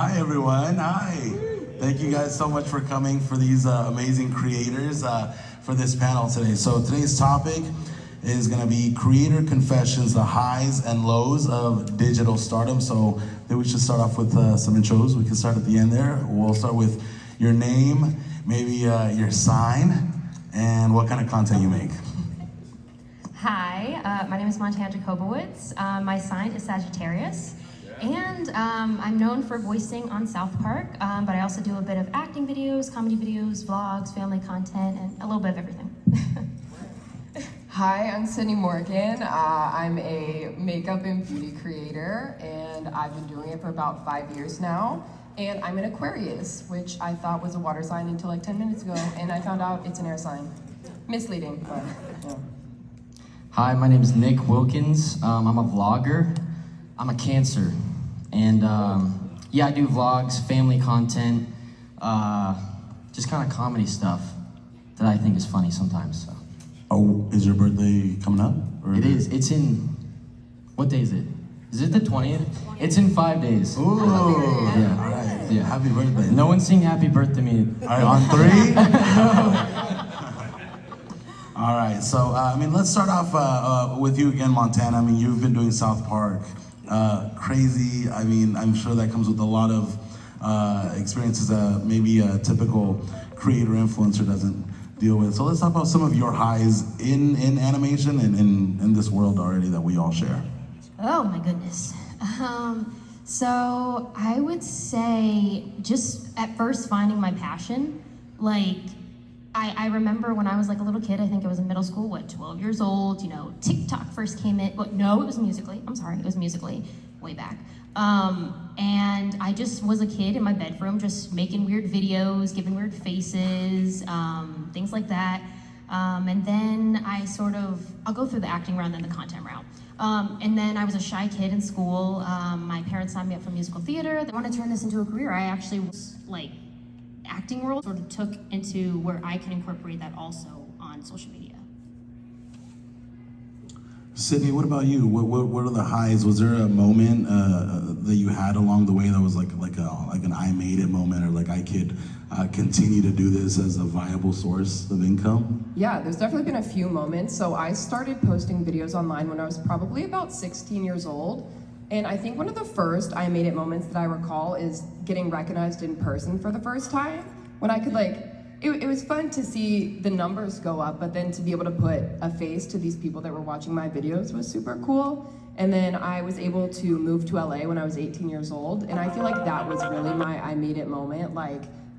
Hi everyone, hi. Thank you guys so much for coming, for these amazing creators for this panel today. So today's topic is gonna be creator confessions, the highs and lows of digital stardom. So then we should start off with some intros. We can start at the end there. We'll start with your name, maybe your sign, and what kind of content you make. Hi, my name is Jacobowitz. My sign is Sagittarius. And I'm known for voicing on South Park, but I also do a bit of acting videos, comedy videos, vlogs, family content, and a little bit of everything. Hi, I'm Sydney Morgan. I'm a makeup and beauty creator, and I've been doing it for about 5 years now. And I'm an Aquarius, which I thought was a water sign until like 10 minutes ago, and I found out it's an air sign. Misleading, but yeah. Hi, my name is Nick Wilkins. I'm a vlogger. I'm a Cancer, and yeah, I do vlogs, family content, just kind of comedy stuff that I think is funny sometimes. So. Oh, is your birthday coming up? Or It is. It's in, what day is it? Is it the 20th? It's in 5 days. Ooh, Yeah. all right. Yeah. Happy birthday. No one sing happy birthday to me. All right, on 3? All right, so let's start off with you again, Montana. You've been doing South Park. Crazy. I'm sure that comes with a lot of experiences that maybe a typical creator influencer doesn't deal with. So let's talk about some of your highs in animation and in this world already that we all share. Oh my goodness. So I would say just at first finding my passion. Like, I remember when I was like a little kid, I think I was in middle school, 12 years old, TikTok first came in, but no, it was Musical.ly. I'm sorry, it was Musical.ly way back. And I just was a kid in my bedroom, just making weird videos, giving weird faces, things like that. And then I'll go through the acting route and then the content route. And then I was a shy kid in school. My parents signed me up for musical theater. They wanted to turn this into a career. I actually was like, acting world sort of took into where I can incorporate that also on social media. Sydney, what about you? What are the highs? Was there a moment that you had along the way that was like an I made it moment, or like I could continue to do this as a viable source of income? Yeah, there's definitely been a few moments. So I started posting videos online when I was probably about 16 years old. And I think one of the first I made it moments that I recall is getting recognized in person for the first time. When I could it was fun to see the numbers go up, but then to be able to put a face to these people that were watching my videos was super cool. And then I was able to move to LA when I was 18 years old. And I feel like that was really my I made it moment,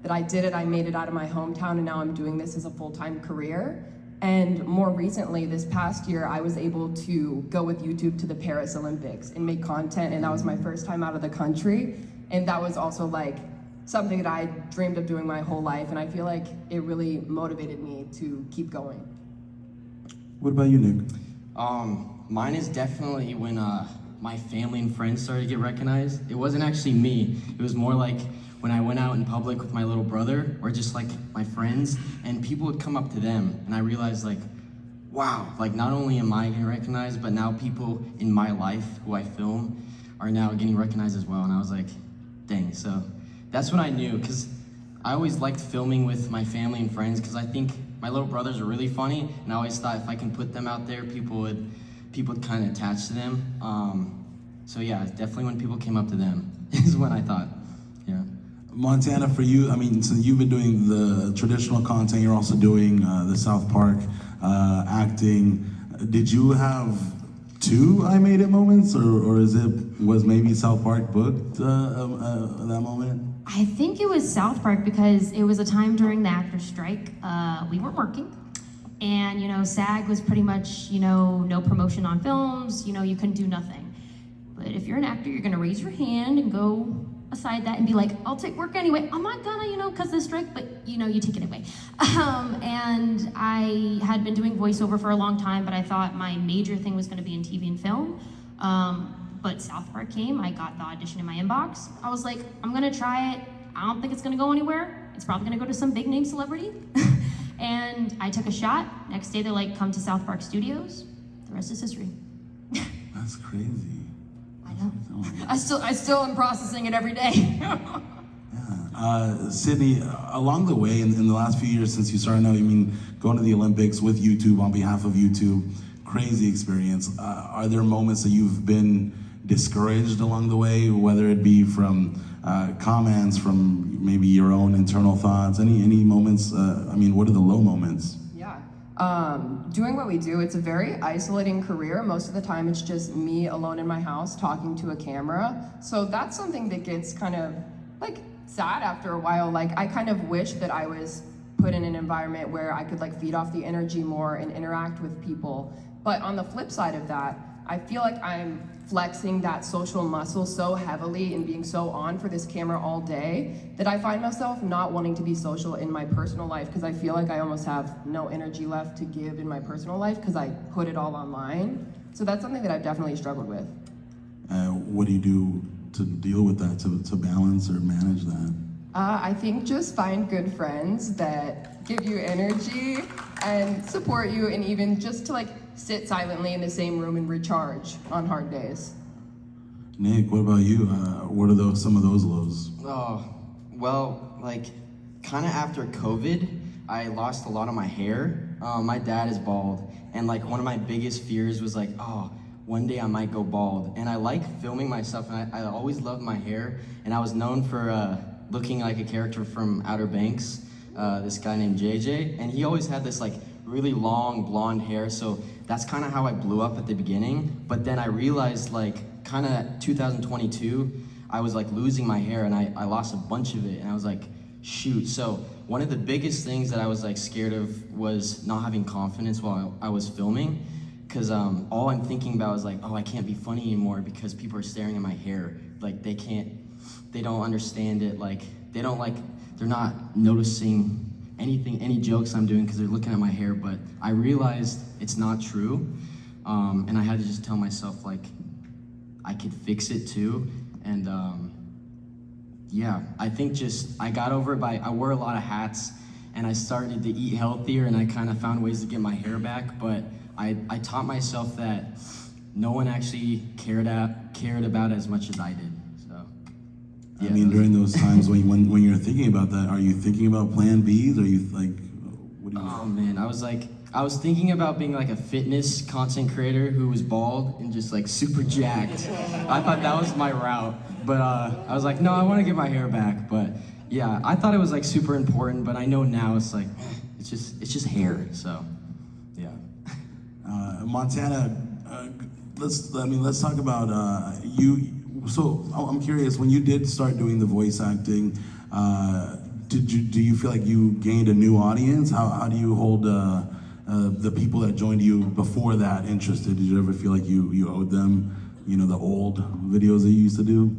that I did it, I made it out of my hometown, and now I'm doing this as a full-time career. And more recently, this past year, I was able to go with YouTube to the Paris Olympics and make content, and that was my first time out of the country. And that was also something that I dreamed of doing my whole life, and I feel like it really motivated me to keep going. What about you, Nick? Mine is definitely when my family and friends started to get recognized. It wasn't actually me. It was more like when I went out in public with my little brother, or just my friends, and people would come up to them, and I realized wow, not only am I getting recognized, but now people in my life who I film are now getting recognized as well, and I was like, dang. So that's when I knew, because I always liked filming with my family and friends, because I think my little brothers are really funny, and I always thought if I can put them out there, people would kind of attach to them. So yeah, definitely when people came up to them is when I thought, yeah. Montana, for you, so you've been doing the traditional content, you're also doing the South Park acting. Did you have 2 I made it moments, or was maybe South Park booked that moment? I think it was South Park because it was a time during the actor strike. We weren't working. And, SAG was pretty much, no promotion on films, you couldn't do nothing. But if you're an actor, you're gonna raise your hand and go aside that and be like, I'll take work anyway. I'm not gonna, cause of the strike, but you take it away. And I had been doing voiceover for a long time, but I thought my major thing was gonna be in TV and film. But South Park came, I got the audition in my inbox. I was like, I'm gonna try it. I don't think it's gonna go anywhere. It's probably gonna go to some big name celebrity. And I took a shot. Next day they're like, come to South Park Studios. The rest is history. That's crazy. I I still am processing it every day. Sydney, along the way, in the last few years since you started out, I mean, going to the Olympics with YouTube on behalf of YouTube, crazy experience. Are there moments that you've been discouraged along the way, whether it be from comments, from maybe your own internal thoughts? Any moments? I mean, what are the low moments? Yeah. Doing what we do, it's a very isolating career. Most of the time it's just me alone in my house talking to a camera. So that's something that gets kind of like sad after a while. Like, I kind of wish that I was put in an environment where I could like feed off the energy more and interact with people. But on the flip side of that, I feel like I'm flexing that social muscle so heavily and being so on for this camera all day that I find myself not wanting to be social in my personal life, because I feel like I almost have no energy left to give in my personal life because I put it all online. So that's something that I've definitely struggled with. What do you do to deal with that, to balance or manage that? I think just find good friends that give you energy and support you, and even just to like sit silently in the same room and recharge on hard days. Nick, what about you? What are some of those lows? Oh, well, like, kind of after COVID, I lost a lot of my hair. My dad is bald, and like one of my biggest fears was like, oh, one day I might go bald. And I like filming myself, and I always loved my hair, and I was known for looking like a character from Outer Banks, this guy named JJ, and he always had this like really long blonde hair, so that's kind of how I blew up at the beginning. But then I realized, like, kind of 2022, I was like losing my hair, and I lost a bunch of it, and I was like, shoot. So one of the biggest things that I was like scared of was not having confidence while I was filming, because all I'm thinking about is like, oh, I can't be funny anymore because people are staring at my hair. Like, they don't understand it. Like, they're not noticing anything, any jokes I'm doing because they're looking at my hair. But I realized it's not true, and I had to just tell myself like I could fix it too. And yeah, I think just I got over it by I wore a lot of hats, and I started to eat healthier, and I kind of found ways to get my hair back. But I taught myself that no one actually cared about as much as I did. Yeah, I mean, during those times when you're thinking about that, are you thinking about plan Bs? Are you like, what do you? Oh man, I was thinking about being like a fitness content creator who was bald and just like super jacked. I thought that was my route, but I was like, no, I want to get my hair back. But yeah, I thought it was like super important, but I know now it's like, it's just hair. So yeah. Montana, let's talk about you. So I'm curious, when you did start doing the voice acting, do you feel like you gained a new audience? How do you hold the people that joined you before that interested? Did you ever feel like you owed them, the old videos that you used to do?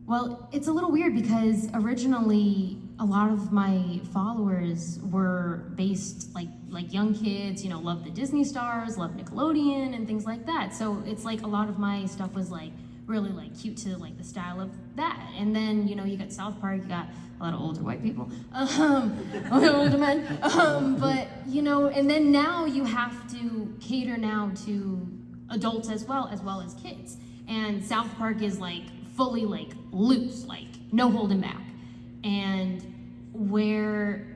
Well, it's a little weird because originally a lot of my followers were based like young kids, love the Disney stars, love Nickelodeon and things like that. So it's like a lot of my stuff was like really like cute to like the style of that. And then you got South Park, you got a lot of older white people, older men, but and then now you have to cater now to adults as well as kids. And South Park is like fully like loose, like no holding back. And where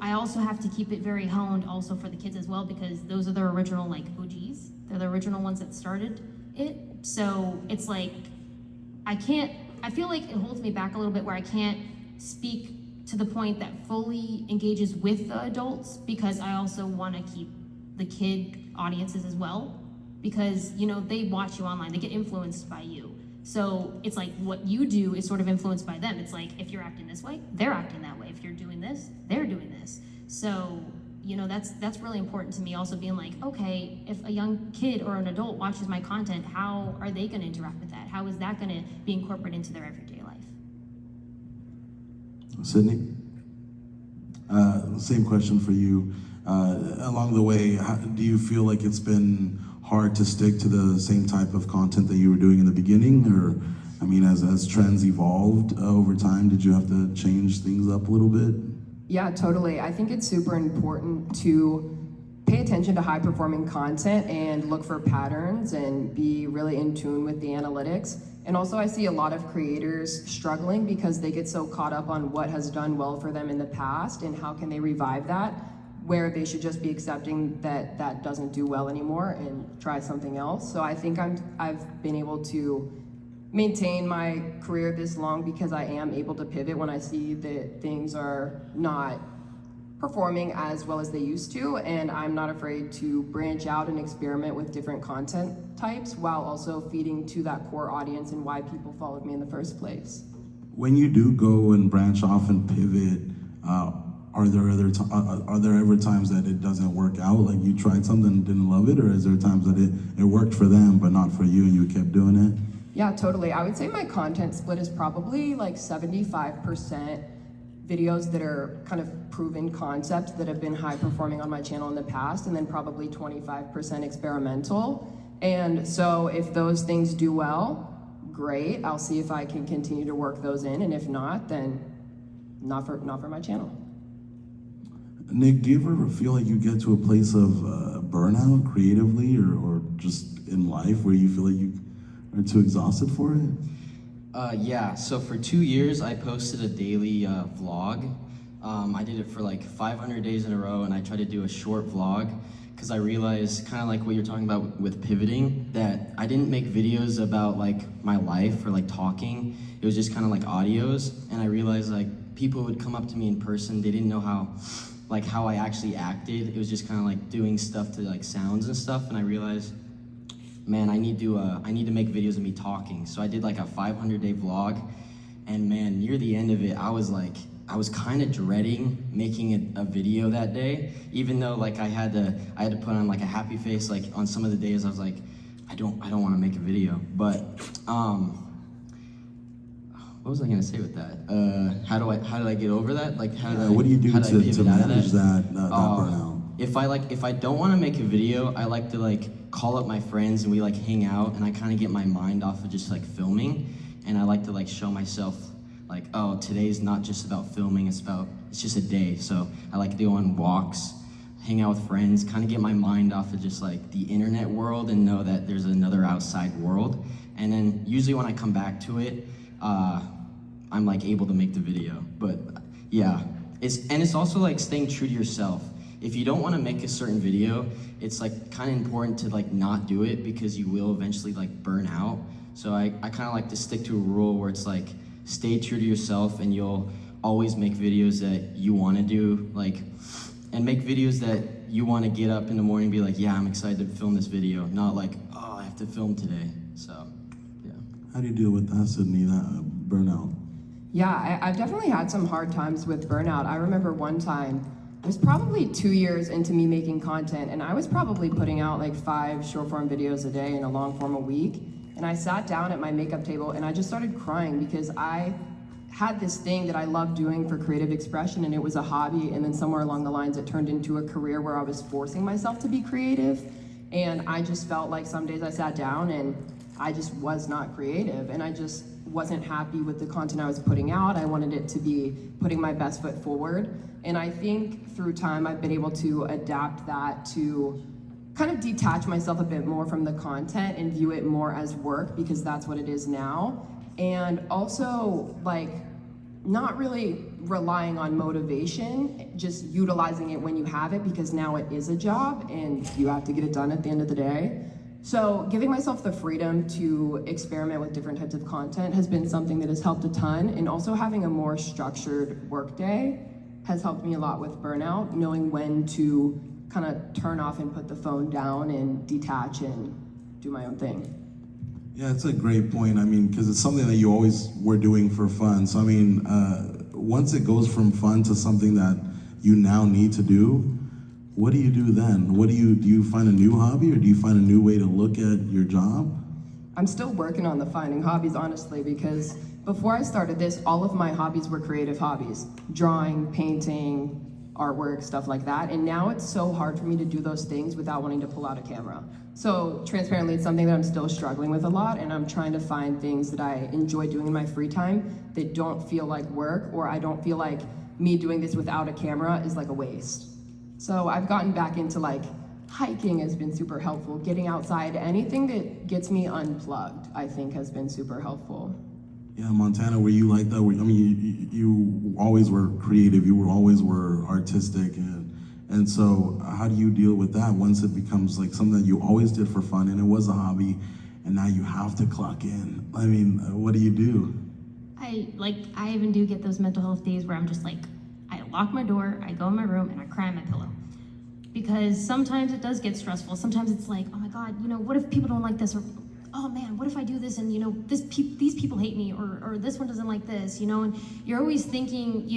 I also have to keep it very honed also for the kids as well, because those are the original like OGs. They're the original ones that started it. So it's like I feel like it holds me back a little bit where I can't speak to the point that fully engages with the adults, because I also want to keep the kid audiences as well, because they watch you online, they get influenced by you. So it's like what you do is sort of influenced by them. It's like if you're acting this way, they're acting that way. If you're doing this, they're doing this. So that's really important to me, also being like, okay, if a young kid or an adult watches my content, how are they going to interact with that? How is that going to be incorporated into their everyday life? Sydney? Same question for you. Along the way, do you feel like it's been hard to stick to the same type of content that you were doing in the beginning? Or, I mean, as trends evolved over time, did you have to change things up a little bit? Yeah, totally. I think it's super important to pay attention to high-performing content and look for patterns and be really in tune with the analytics. And also I see a lot of creators struggling because they get so caught up on what has done well for them in the past and how can they revive that, where they should just be accepting that that doesn't do well anymore and try something else. So I think I've been able to maintain my career this long because I am able to pivot when I see that things are not performing as well as they used to, and I'm not afraid to branch out and experiment with different content types while also feeding to that core audience and why people followed me in the first place. When you do go and branch off and pivot, are there ever times that it doesn't work out? Like you tried something and didn't love it, or is there times that it worked for them but not for you and you kept doing it? Yeah, totally. I would say my content split is probably like 75% videos that are kind of proven concepts that have been high performing on my channel in the past, and then probably 25% experimental. And so if those things do well, great. I'll see if I can continue to work those in, and if not, then not for my channel. Nick, do you ever feel like you get to a place of burnout creatively or just in life where you feel like you are too exhausted for it? Yeah, so for 2 years, I posted a daily vlog. I did it for like 500 days in a row, and I tried to do a short vlog because I realized, kind of like what you're talking about with pivoting, that I didn't make videos about like my life or like talking. It was just kind of like audios, and I realized like people would come up to me in person. They didn't know how I actually acted. It was just kind of like doing stuff to like sounds and stuff, and I realized, man, I need to make videos of me talking. So I did like a 500-day vlog, and man, near the end of it, I was kind of dreading making a video that day, even though like I had to put on like a happy face. Like on some of the days, I was like, I don't want to make a video. But what was I gonna say with that? How did I get over that? Like what do you do to manage that burnout? If I don't want to make a video, I like to like call up my friends and we like hang out, and I kind of get my mind off of just like filming, and I like to like show myself like, oh, today's not just about filming, it's just a day. So I like to go on walks, hang out with friends, kind of get my mind off of just like the internet world and know that there's another outside world. And then usually when I come back to it, I'm like able to make the video. But yeah, it's also like staying true to yourself. If you don't want to make a certain video, it's like kind of important to like not do it because you will eventually like burn out. So I kind of like to stick to a rule where it's like stay true to yourself, and you'll always make videos that you want to do, like, and make videos that you want to get up in the morning and be like, yeah, I'm excited to film this video, not like, oh, I have to film today. So yeah. How do you deal with that, Sydney, that burnout? Yeah, I've definitely had some hard times with burnout. I remember one time, it was probably 2 years into me making content, and I was probably putting out like 5 short-form videos a day and a long-form a week. And I sat down at my makeup table and I just started crying because I had this thing that I loved doing for creative expression, and it was a hobby, and then somewhere along the lines it turned into a career where I was forcing myself to be creative. And I just felt like some days I sat down and I just was not creative, and I just wasn't happy with the content I was putting out. I wanted it to be putting my best foot forward. And I think through time I've been able to adapt that to kind of detach myself a bit more from the content and view it more as work, because that's what it is now. And also like not really relying on motivation, just utilizing it when you have it, because now it is a job and you have to get it done at the end of the day. So giving myself the freedom to experiment with different types of content has been something that has helped a ton, and also having a more structured workday has helped me a lot with burnout, knowing when to kind of turn off and put the phone down and detach and do my own thing. Yeah, it's a great point. I mean, because it's something that you always were doing for fun. So I mean, once it goes from fun to something that you now need to do, what do you do then? Do you find a new hobby, or do you find a new way to look at your job? I'm still working on the finding hobbies, honestly, because before I started this, all of my hobbies were creative hobbies. Drawing, painting, artwork, stuff like that. And now it's so hard for me to do those things without wanting to pull out a camera. So transparently, it's something that I'm still struggling with a lot, and I'm trying to find things that I enjoy doing in my free time that don't feel like work, or I don't feel like me doing this without a camera is like a waste. So I've gotten back into like hiking has been super helpful. Getting outside, anything that gets me unplugged, I think has been super helpful. Yeah, Montana, were you like that? You always were creative. You always were artistic, and so how do you deal with that once it becomes like something that you always did for fun and it was a hobby, and now you have to clock in? I mean, what do you do? I even do get those mental health days where I'm just like, I lock my door, I go in my room, and I cry on my pillow. Because sometimes it does get stressful. Sometimes it's like, oh my God, what if people don't like this? Or, oh man, what if I do this and these people hate me, or this one doesn't like this, and you're always thinking,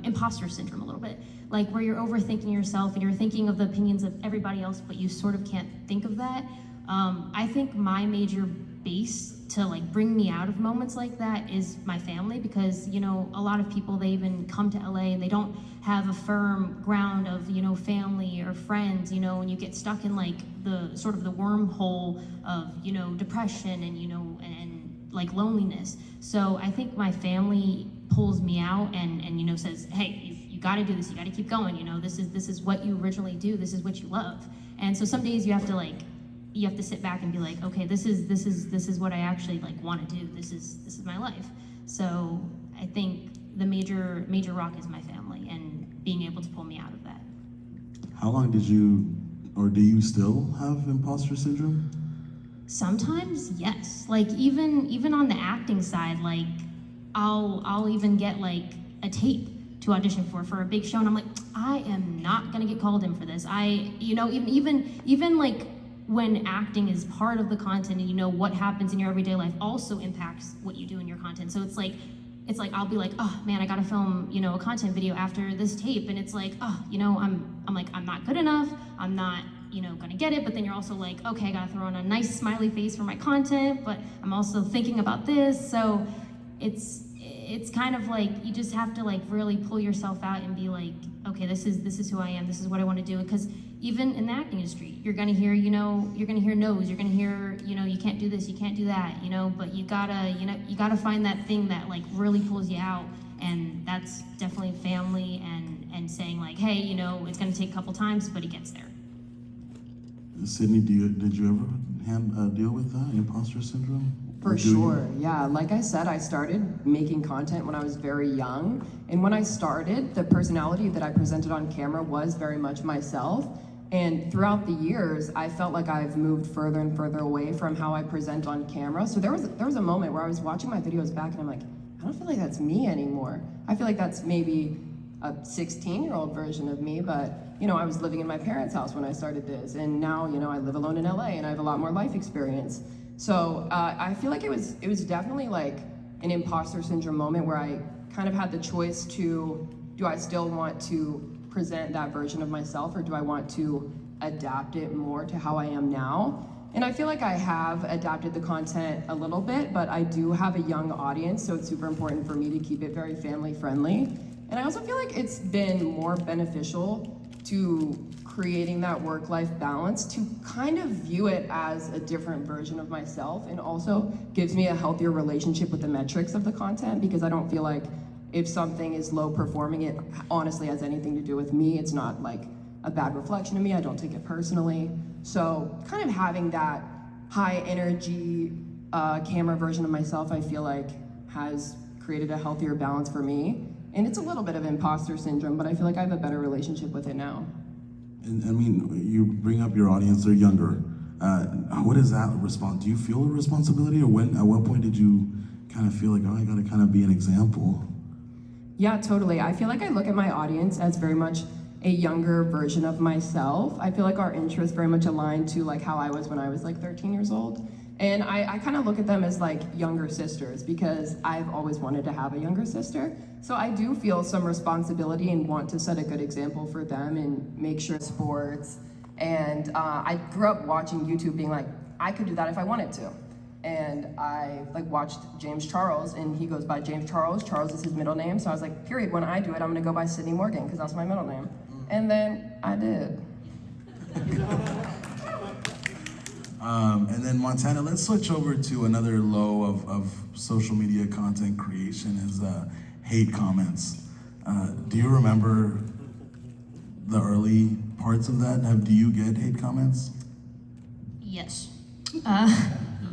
imposter syndrome a little bit, like where you're overthinking yourself and you're thinking of the opinions of everybody else, but you sort of can't think of that. I think my major base to bring me out of moments like that is my family, because a lot of people, they even come to LA and they don't have a firm ground of family or friends, and you get stuck in the sort of the wormhole of depression and loneliness. So I think my family pulls me out and says, hey, you got to do this, you got to keep going, this is what you originally do, this is what you love. And so some days you have to sit back and be like, okay, this is what I actually want to do. This is my life. So I think the major rock is my family and being able to pull me out of that. How long did you, or do you still have imposter syndrome? Sometimes, yes. Even on the acting side, I'll even get a tape to audition for a big show, and I'm like, I am not gonna get called in for this. Even when acting is part of the content, and what happens in your everyday life also impacts what you do in your content. So it's like I'll be like, oh man, I gotta film a content video after this tape, and it's like, oh, I'm not good enough, I'm not gonna get it. But then you're also like, okay, I gotta throw in a nice smiley face for my content, but I'm also thinking about this. So it's kind of you just have to really pull yourself out and be like, okay, this is who I am, this is what I want to do. Because even in the acting industry, you're gonna hear no's, you're gonna hear you can't do this, you can't do that, but you gotta find that thing that really pulls you out. And that's definitely family and saying hey, it's gonna take a couple times, but it gets there. Sydney, did you ever deal with that, imposter syndrome? For sure, yeah. Like I said, I started making content when I was very young. And when I started, the personality that I presented on camera was very much myself. And throughout the years, I felt like I've moved further and further away from how I present on camera. So there was a moment where I was watching my videos back and I'm like, I don't feel like that's me anymore. I feel like that's maybe a 16-year-old version of me, but I was living in my parents' house when I started this. And now, I live alone in LA and I have a lot more life experience. So I feel like it was definitely an imposter syndrome moment where I kind of had the choice to, do I still want to present that version of myself, or do I want to adapt it more to how I am now? And I feel like I have adapted the content a little bit, but I do have a young audience, so it's super important for me to keep it very family friendly. And I also feel like it's been more beneficial to creating that work-life balance to kind of view it as a different version of myself, and also gives me a healthier relationship with the metrics of the content, because I don't feel like if something is low performing, it honestly has anything to do with me. It's not a bad reflection of me. I don't take it personally. So kind of having that high energy camera version of myself, I feel like has created a healthier balance for me. And it's a little bit of imposter syndrome, but I feel like I have a better relationship with it now. And I mean, you bring up your audience, they're younger. What is that response? Do you feel a responsibility, or at what point did you kind of feel like, oh, I gotta kind of be an example? Yeah, totally. I feel like I look at my audience as very much a younger version of myself. I feel like our interests very much aligned to how I was when I was 13 years old. And I kind of look at them as younger sisters, because I've always wanted to have a younger sister. So I do feel some responsibility and want to set a good example for them and make sure sports. And I grew up watching YouTube being I could do that if I wanted to. And I watched James Charles, and he goes by James Charles. Charles is his middle name. So I was like, period, when I do it, I'm gonna go by Sydney Morgan, because that's my middle name. And then I did. And then Montana, let's switch over to another low of social media content creation is hate comments. Do you remember the early parts of that? Do you get hate comments? Yes.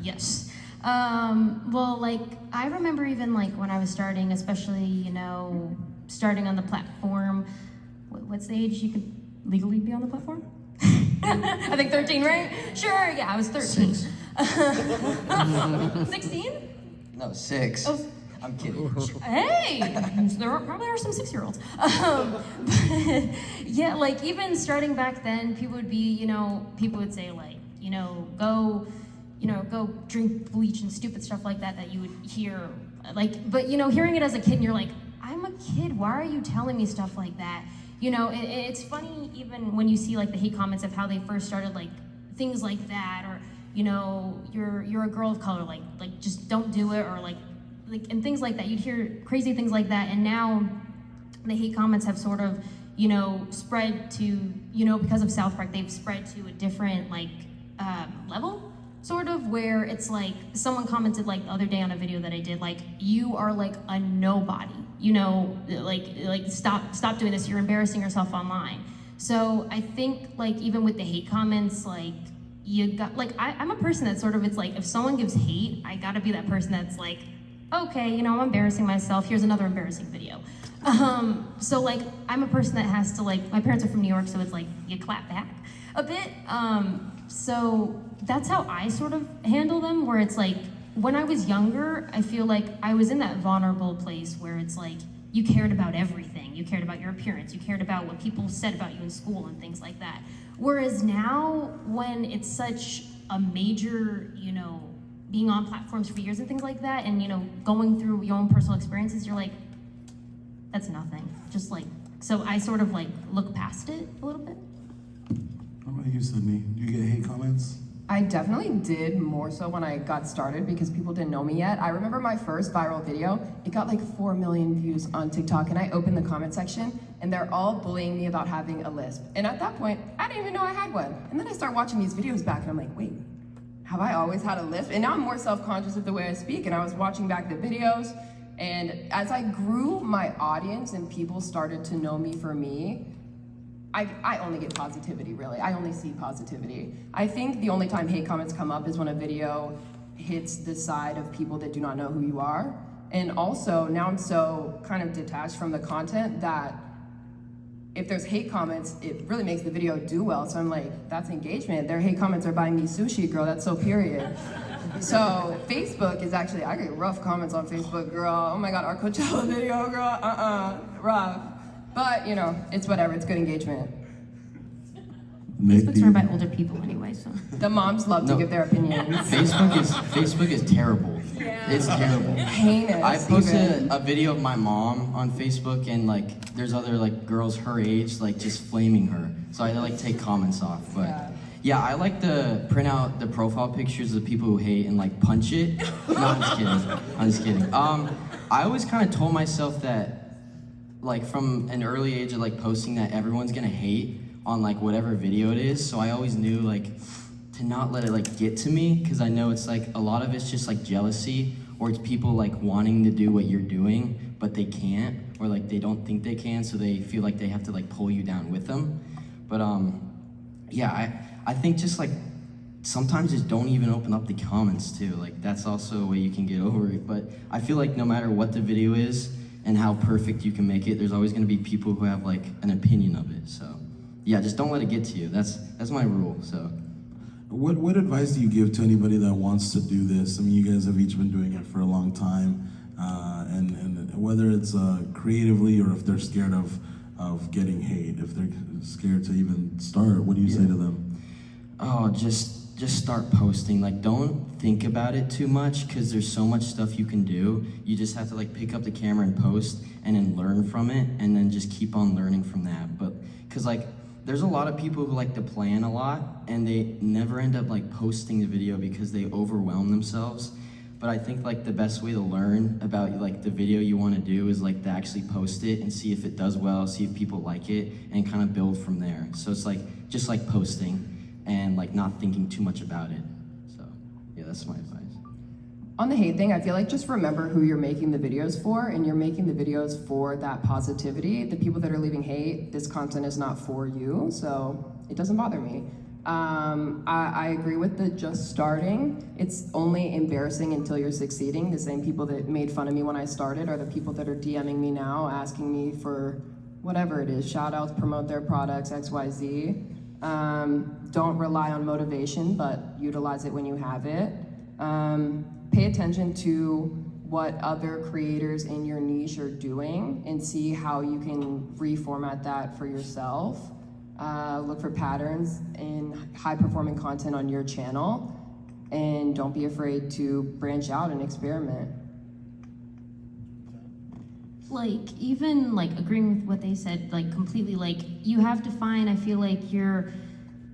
Yes. Well, like, I remember even like when I was starting, especially, you know, starting on the platform, what's the age you could legally be on the platform? I think 13, right? Sure, yeah, I was 13. 16? No, 6. Oh, I'm kidding. hey, there probably are some 6-year-olds. Yeah, like even starting back then, people would be, you know, people would say like, go drink bleach and stupid stuff like that you would hear. Like, but you know, hearing it as a kid, and you're like, I'm a kid. Why are you telling me stuff like that? You know, it's funny even when you see like the hate comments of how they first started, like things like that, or you know, you're a girl of color, like just don't do it, or like and things like that. You'd hear crazy things like that, and now the hate comments have sort of, you know, spread to, you know, because of South Park, they've spread to a different like level, sort of, where it's like someone commented like the other day on a video that I did, like, you are like a nobody, you know, like stop doing this, you're embarrassing yourself online. So I think like even with the hate comments, like you got, like I'm a person that sort of, it's like if someone gives hate, I gotta be that person that's like, okay, you know, I'm embarrassing myself, here's another embarrassing video. So like I'm a person that has to, like, my parents are from New York, so it's like you clap back a bit. So that's how I sort of handle them, where it's like, when I was younger, I feel like I was in that vulnerable place where it's like, you cared about everything. You cared about your appearance, you cared about what people said about you in school and things like that. Whereas now, when it's such a major, you know, being on platforms for years and things like that, and you know, going through your own personal experiences, you're like, that's nothing. Just like, so I sort of like look past it a little bit. What about you, Sydney? Do you get hate comments? I definitely did, more so when I got started because people didn't know me yet. I remember my first viral video, it got like 4 million views on TikTok, and I opened the comment section and they're all bullying me about having a lisp. And at that point, I didn't even know I had one. And then I start watching these videos back and I'm like, wait, have I always had a lisp? And now I'm more self-conscious of the way I speak, and I was watching back the videos, and as I grew my audience and people started to know me for me, I only get positivity, really. I only see positivity. I think the only time hate comments come up is when a video hits the side of people that do not know who you are. And also, now I'm so kind of detached from the content that if there's hate comments, it really makes the video do well. So I'm like, that's engagement. Their hate comments are buying me sushi, girl, that's so period. So Facebook is actually, I get rough comments on Facebook, girl. Oh my God, our Coachella video, girl, rough. But, you know, it's whatever, it's good engagement. Facebook's run by older people anyway, so. The moms love to give their opinions. Facebook is terrible. Yeah. It's terrible. Heinous. I posted even. a video of my mom on Facebook, and like there's other like girls her age like just flaming her. So I like take comments off. But yeah, I like to print out the profile pictures of people who hate and like punch it. No, I'm just kidding. I'm just kidding. I always kind of told myself that, like, from an early age of like posting, that everyone's gonna hate on like whatever video it is. So I always knew like to not let it like get to me, because I know it's like a lot of it's just like jealousy, or it's people like wanting to do what you're doing but they can't, or like they don't think they can, so they feel like they have to like pull you down with them. But yeah, I think just like sometimes just don't even open up the comments too. Like that's also a way you can get over it. But I feel like no matter what the video is and how perfect you can make it, there's always gonna be people who have like an opinion of it. So yeah, just don't let it get to you. That's my rule. So What advice do you give to anybody that wants to do this? I mean, you guys have each been doing it for a long time, and whether it's creatively or if they're scared of getting hate, if they're scared to even start, what do you say to them? Oh, just start posting. Like, don't think about it too much, because there's so much stuff you can do. You just have to like pick up the camera and post, and then learn from it, and then just keep on learning from that. But because like there's a lot of people who like to plan a lot, and they never end up like posting the video because they overwhelm themselves. But I think like the best way to learn about like the video you want to do is like to actually post it and see if it does well, see if people like it, and kind of build from there. So it's like just like posting and like not thinking too much about it. So yeah, that's my advice. On the hate thing, I feel like just remember who you're making the videos for, and you're making the videos for that positivity. The people that are leaving hate, this content is not for you, so it doesn't bother me. I agree with the just starting. It's only embarrassing until you're succeeding. The same people that made fun of me when I started are the people that are DMing me now, asking me for whatever it is, shout outs, promote their products, XYZ. Don't rely on motivation, but utilize it when you have it. Pay attention to what other creators in your niche are doing and see how you can reformat that for yourself. Look for patterns in high-performing content on your channel, and don't be afraid to branch out and experiment. Like, even like agreeing with what they said, like completely, like you have to find, I feel like your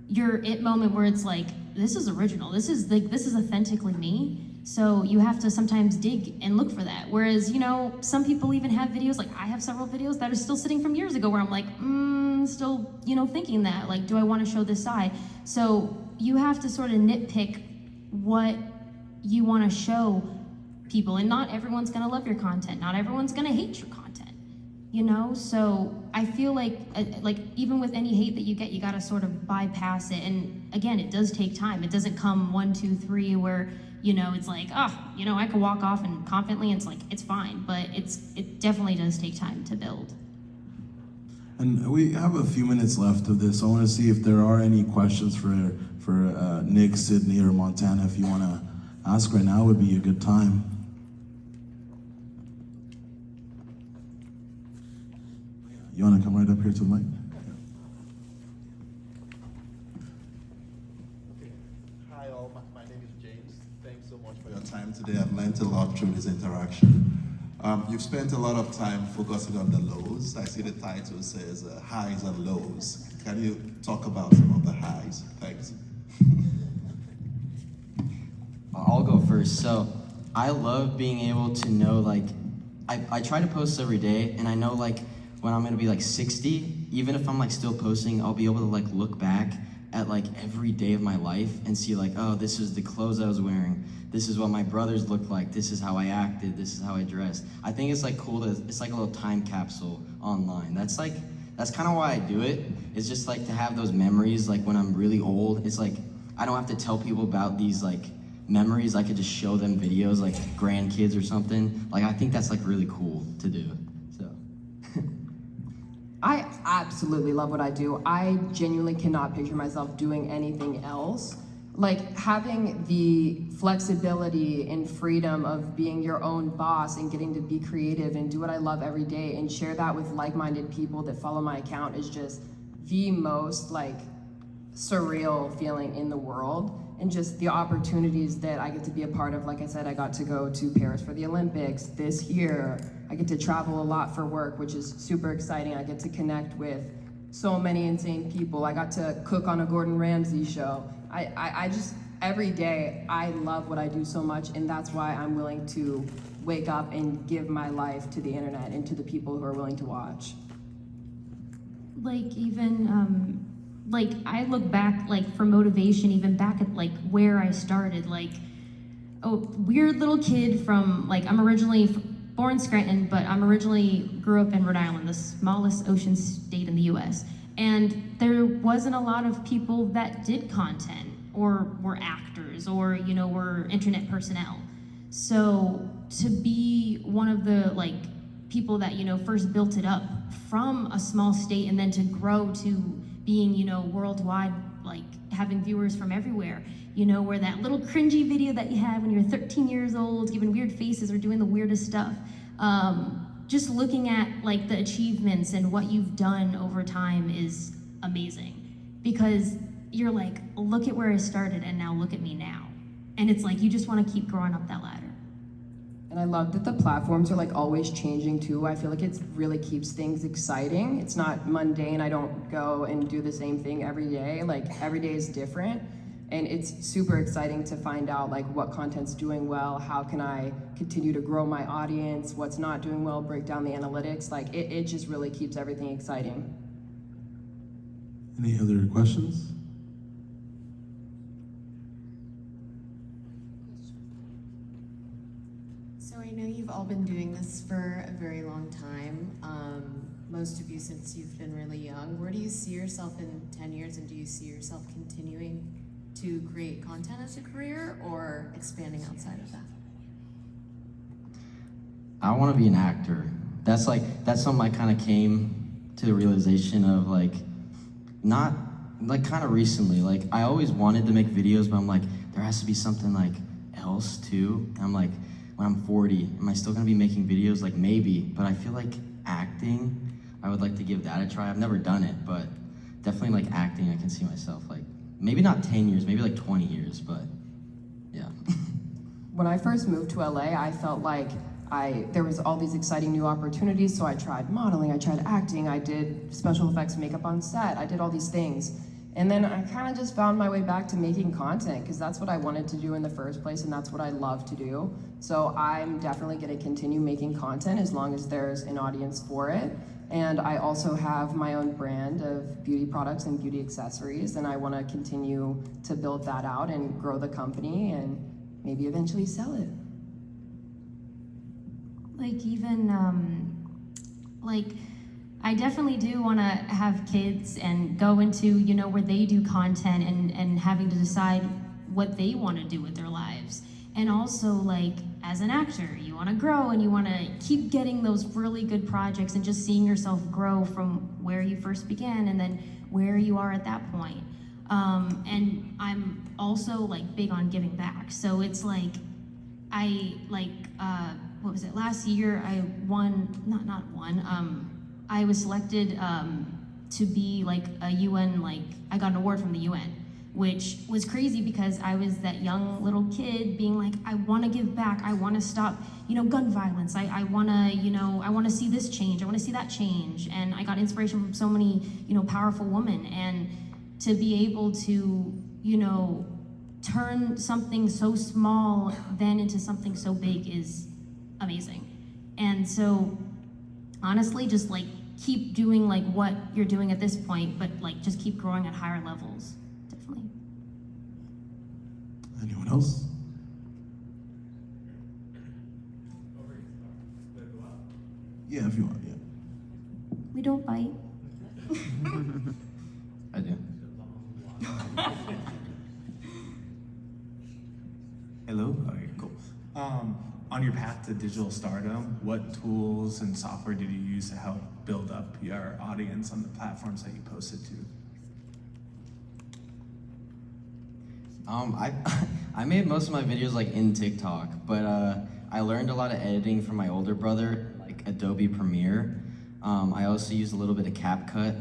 it moment where it's like, this is original, this is authentically me. So you have to sometimes dig and look for that. Whereas, you know, some people even have videos, like I have several videos that are still sitting from years ago where I'm like, still, you know, thinking that, like, do I want to show this side? So you have to sort of nitpick what you want to show people, and not everyone's gonna love your content, not everyone's gonna hate your content, you know? So I feel like even with any hate that you get, you gotta sort of bypass it. And again, it does take time. It doesn't come 1, 2, 3 where, you know, it's like, you know, I could walk off and confidently, and it's like, it's fine, but it definitely does take time to build. And we have a few minutes left of this. I want to see if there are any questions for Nick, Sydney, or Montana. If you want to ask right now, would be a good time. You want to come right up here to the mic? Hi all, my name is James. Thanks so much for your time today. I've learned a lot through this interaction. You've spent a lot of time focusing on the lows. I see the title says highs and lows. Can you talk about some of the highs? Thanks. I'll go first. So I love being able to know, like, I try to post every day, and I know, like, when I'm gonna be like 60, even if I'm like still posting, I'll be able to like look back at like every day of my life and see like, oh, this is the clothes I was wearing. This is what my brothers looked like. This is how I acted. This is how I dressed. I think it's like cool to, it's like a little time capsule online. That's kind of why I do it. It's just like to have those memories, like when I'm really old, it's like, I don't have to tell people about these like memories. I could just show them videos, like grandkids or something. Like, I think that's like really cool to do, so. I absolutely love what I do. I genuinely cannot picture myself doing anything else. Like, having the flexibility and freedom of being your own boss and getting to be creative and do what I love every day and share that with like-minded people that follow my account is just the most like surreal feeling in the world. And just the opportunities that I get to be a part of. Like I said, I got to go to Paris for the Olympics this year. I get to travel a lot for work, which is super exciting. I get to connect with so many insane people. I got to cook on a Gordon Ramsay show. I just, every day, I love what I do so much, and that's why I'm willing to wake up and give my life to the internet and to the people who are willing to watch. Like, even, like, I look back, like, for motivation, even back at, like, where I started, like, a weird little kid from, like, I'm originally born in Scranton, but I'm originally grew up in Rhode Island, the smallest ocean state in the US. And there wasn't a lot of people that did content or were actors or, you know, were internet personnel. So to be one of the, like, people that, you know, first built it up from a small state and then to grow to being, you know, worldwide, like having viewers from everywhere, you know, where that little cringy video that you had when you were 13 years old, giving weird faces or doing the weirdest stuff. Just looking at like the achievements and what you've done over time is amazing, because you're like, look at where I started and now look at me now. And it's like, you just want to keep growing up that ladder. And I love that the platforms are like always changing too. I feel like it really keeps things exciting. It's not mundane. I don't go and do the same thing every day. Like, every day is different. And it's super exciting to find out like what content's doing well, how can I continue to grow my audience, what's not doing well, break down the analytics. Like, it just really keeps everything exciting. Any other questions? know you've all been doing this for a very long time, most of you since you've been really young. Where do you see yourself in 10 years, and do you see yourself continuing to create content as a career or expanding outside of that? I want to be an actor. That's something I kind of came to the realization of, like, not, like, kind of recently. Like, I always wanted to make videos, but I'm like, there has to be something, like, else too. And I'm like, when I'm 40, am I still gonna be making videos? Like, maybe, but I feel like acting, I would like to give that a try. I've never done it, but definitely, like, acting, I can see myself, like, maybe not 10 years, maybe like 20 years, but yeah. When I first moved to LA, I felt like there was all these exciting new opportunities, so I tried modeling, I tried acting, I did special effects makeup on set, I did all these things. And then I kind of just found my way back to making content, because that's what I wanted to do in the first place, and that's what I love to do. So I'm definitely gonna continue making content as long as there's an audience for it. And I also have my own brand of beauty products and beauty accessories, and I wanna continue to build that out and grow the company and maybe eventually sell it. Like, even, like, I definitely do want to have kids and go into, you know, where they do content and having to decide what they want to do with their lives. And also, like, as an actor, you want to grow and you want to keep getting those really good projects and just seeing yourself grow from where you first began and then where you are at that point. And I'm also, like, big on giving back. So it's like, what was it? Last year I won, not won, I was selected to be like a UN, like, I got an award from the UN, which was crazy because I was that young little kid being like, I want to give back, I want to stop, you know, gun violence, I want to, you know, I want to see this change, I want to see that change. And I got inspiration from so many, you know, powerful women, and to be able to, you know, turn something so small then into something so big is amazing. And so honestly, just like keep doing like what you're doing at this point, but like just keep growing at higher levels. Definitely. Anyone else? Yeah, if you want, yeah. We don't bite. I do. Hello? Okay, cool. On your path to digital stardom, what tools and software did you use to help build up your audience on the platforms that you posted to? I made most of my videos like in TikTok, but I learned a lot of editing from my older brother, like Adobe Premiere. I also used a little bit of CapCut,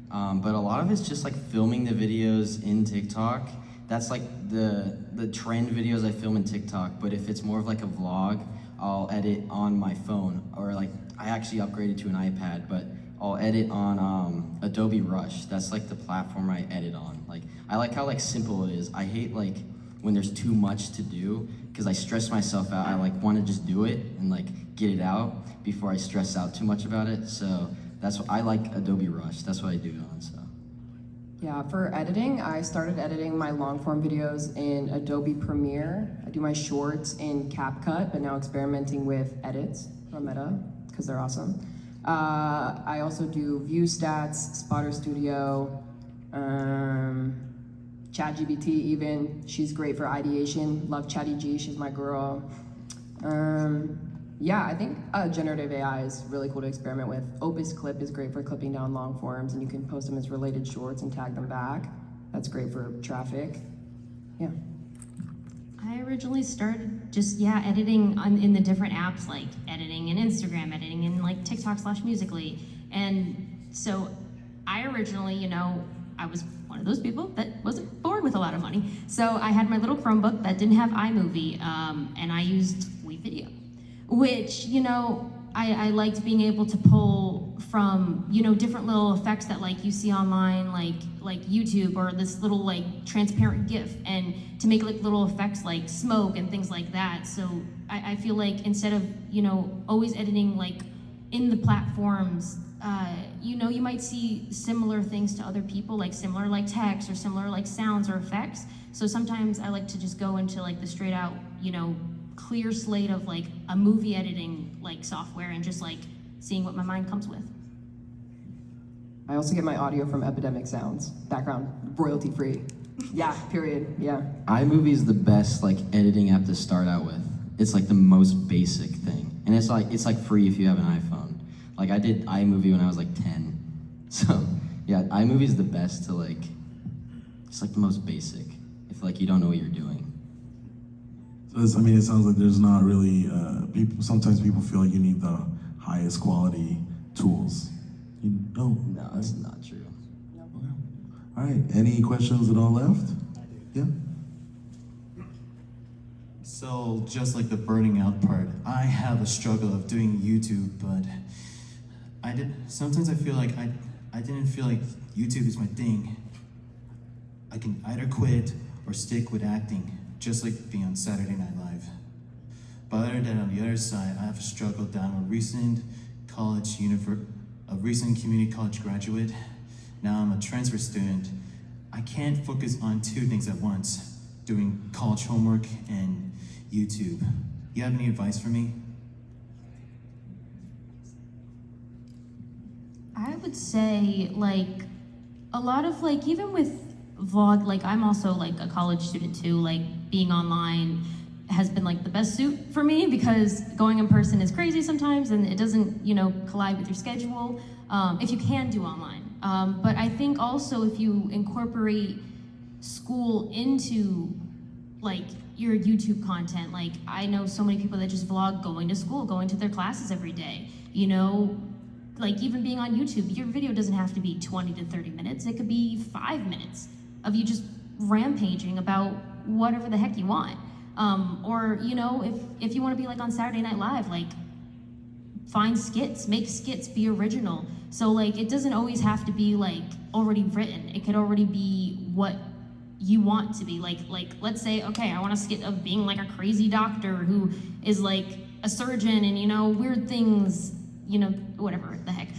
but a lot of it's just like filming the videos in TikTok. That's like the trend videos I film in TikTok, but if it's more of like a vlog, I'll edit on my phone, or like I actually upgraded to an iPad, but I'll edit on Adobe Rush. That's like the platform I edit on. Like, I like how like simple it is. I hate like when there's too much to do, because I stress myself out. I like want to just do it and like get it out before I stress out too much about it. So that's what I like, Adobe Rush. That's what I do it on, so. Yeah, for editing, I started editing my long form videos in Adobe Premiere. I do my shorts in CapCut, but now experimenting with edits from Meta, because they're awesome. I also do View Stats, Spotter Studio, ChatGPT even. She's great for ideation. Love Chatty G, she's my girl. Yeah, I think generative AI is really cool to experiment with. Opus Clip is great for clipping down long forms, and you can post them as related shorts and tag them back. That's great for traffic. Yeah. I originally started just, editing in the different apps, like editing in Instagram, editing in like TikTok/Musical.ly. And so I originally, you know, I was one of those people that wasn't born with a lot of money. So I had my little Chromebook that didn't have iMovie, and I used WeVideo, which, you know, I liked being able to pull from, you know, different little effects that like you see online, like YouTube, or this little like transparent GIF, and to make like little effects like smoke and things like that. So I feel like instead of, you know, always editing like in the platforms, you know, you might see similar things to other people, like similar like text or similar like sounds or effects. So sometimes I like to just go into like the straight out, you know, clear slate of like a movie editing like software and just like seeing what my mind comes with. I also get my audio from Epidemic Sounds, background royalty free. Yeah, period, yeah. iMovie is the best like editing app to start out with. It's like the most basic thing, and it's like free if you have an iPhone. Like I did iMovie when I was like 10, so yeah, iMovie is the best to like. It's like the most basic if like you don't know what you're doing. So I mean, it sounds like there's not really people. Sometimes people feel like you need the highest quality tools. You don't. No, that's not true. Okay. All right. Any questions at all left? Yeah. So just like the burning out part, I have a struggle of doing YouTube, but sometimes I feel like I didn't feel like YouTube is my thing. I can either quit or stick with acting, just like being on Saturday Night Live. But other than on the other side, I have struggled down a recent community college graduate. Now I'm a transfer student. I can't focus on two things at once, doing college homework and YouTube. You have any advice for me? I would say like a lot of like even with vlog, like I'm also like a college student too, like being online has been like the best suit for me because going in person is crazy sometimes and it doesn't, you know, collide with your schedule if you can do online. But I think also if you incorporate school into like your YouTube content, like I know so many people that just vlog going to school, going to their classes every day, you know, like even being on YouTube, your video doesn't have to be 20 to 30 minutes. It could be 5 minutes of you just rampaging about whatever the heck you want. Or, you know, if you want to be like on Saturday Night Live, like find skits, make skits, be original. So like it doesn't always have to be like already written. It could already be what you want to be. Like let's say, okay, I want a skit of being like a crazy doctor who is like a surgeon and, you know, weird things, you know, whatever the heck.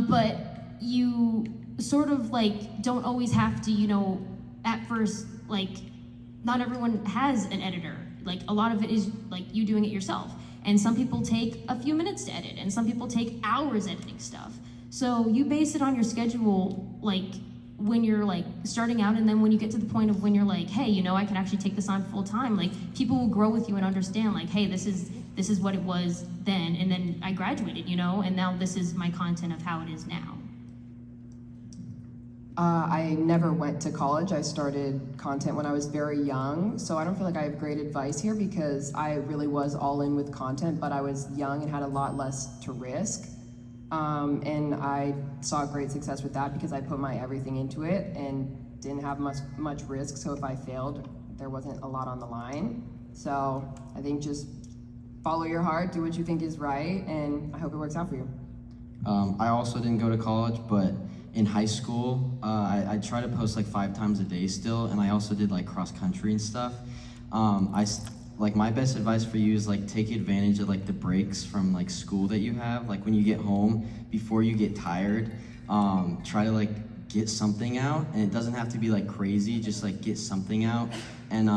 But you sort of like don't always have to, you know, at first, like not everyone has an editor. Like a lot of it is like you doing it yourself. And some people take a few minutes to edit and some people take hours editing stuff. So you base it on your schedule, like when you're like starting out, and then when you get to the point of when you're like, hey, you know, I can actually take this on full time, like people will grow with you and understand like, hey, this is what it was then, and then I graduated, you know, and now this is my content of how it is now. I never went to college. I started content when I was very young, so I don't feel like I have great advice here because I really was all in with content, but I was young and had a lot less to risk. And I saw great success with that because I put my everything into it and didn't have much risk, so if I failed, there wasn't a lot on the line. So I think just follow your heart, do what you think is right, and I hope it works out for you. I also didn't go to college, but in high school, I tried to post like 5 times a day still, and I also did like cross country and stuff. Like my best advice for you is like take advantage of like the breaks from like school that you have. Like when you get home, before you get tired, try to like get something out, and it doesn't have to be like crazy, just like get something out. And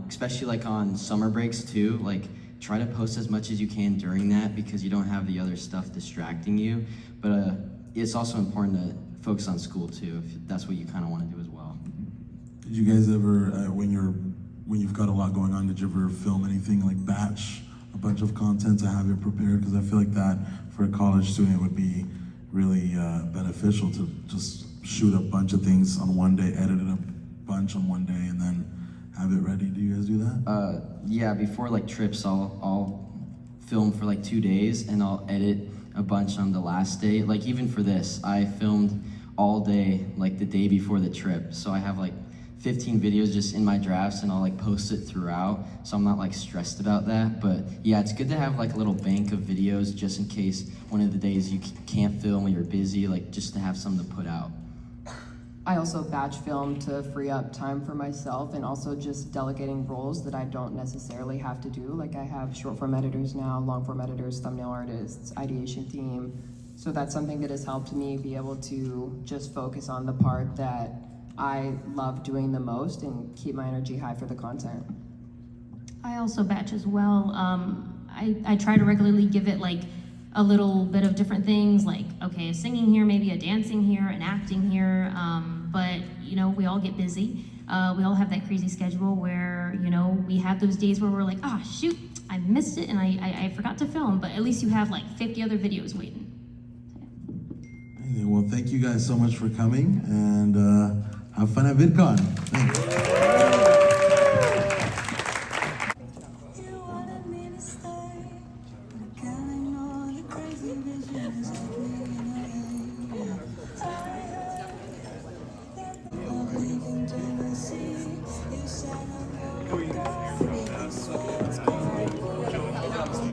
especially like on summer breaks too, like try to post as much as you can during that because you don't have the other stuff distracting you. But it's also important to focus on school too, if that's what you kind of want to do as well. Did you guys ever, when you've got a lot going on, did you ever film anything like batch a bunch of content to have it prepared? Because I feel like that for a college student would be really beneficial to just shoot a bunch of things on one day, edit it a bunch on one day, and then have it ready. Do you guys do that? Yeah, before like trips, I'll film for like 2 days and I'll edit a bunch on the last day. Like even for this, I filmed all day, like the day before the trip. So I have like 15 videos just in my drafts and I'll like post it throughout. So I'm not like stressed about that. But yeah, it's good to have like a little bank of videos just in case one of the days you can't film when you're busy, like just to have something to put out. I also batch film to free up time for myself and also just delegating roles that I don't necessarily have to do. Like I have short form editors now, long form editors, thumbnail artists, ideation team. So that's something that has helped me be able to just focus on the part that I love doing the most and keep my energy high for the content. I also batch as well. I try to regularly give it like a little bit of different things, like, okay, a singing here, maybe a dancing here, an acting here, but you know, we all get busy. We all have that crazy schedule where, you know, we have those days where we're like, ah, shoot, I missed it and I forgot to film, but at least you have like 50 other videos waiting. Amazing. Well, thank you guys so much for coming, and have fun at VidCon. Thanks.